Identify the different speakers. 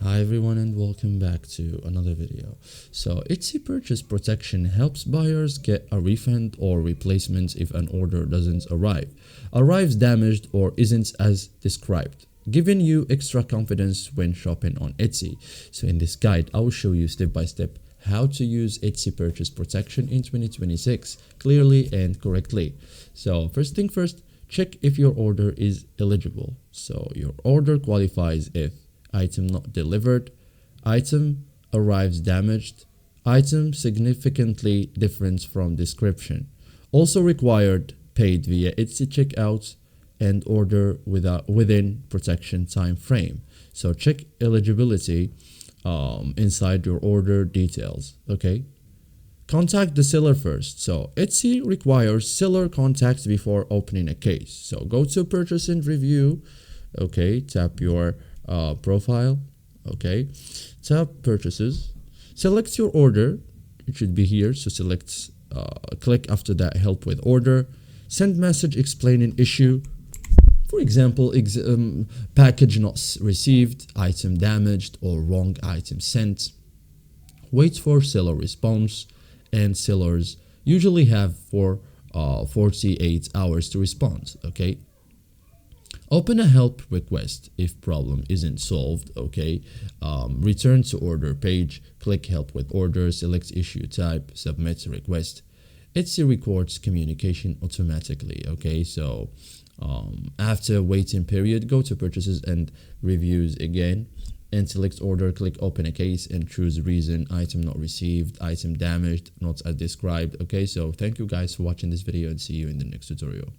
Speaker 1: Hi everyone and welcome back to another video. So Etsy purchase protection helps buyers get a refund or replacement if an order doesn't arrives damaged or isn't as described, giving you extra confidence when shopping on Etsy. So in this guide, I will show you step by step how to use Etsy purchase protection in 2026 clearly and correctly. So first thing first, check if your order is eligible. So your order qualifies if item not delivered, item arrives damaged, item significantly different from description, also required, paid via Etsy checkout, and order within protection time frame. So check eligibility inside your order details. Okay. Contact the seller first. So Etsy requires seller contacts before opening a case. So go to purchase and review. Okay, tap your profile. Okay, tap purchases. Select your order. It should be here. So select, click after that help with order. Send message explaining issue. For example, package not received, item damaged, or wrong item sent. Wait for seller response, and sellers usually have 48 hours to respond. Okay. Open a help request if problem isn't solved. Okay. Return to order page, click help with order, select issue type, submit request. Etsy records communication automatically. Okay, so after waiting period, go to purchases and reviews again and select order, click open a case and choose reason: item not received, item damaged, not as described. Okay, so thank you guys for watching this video and see you in the next tutorial.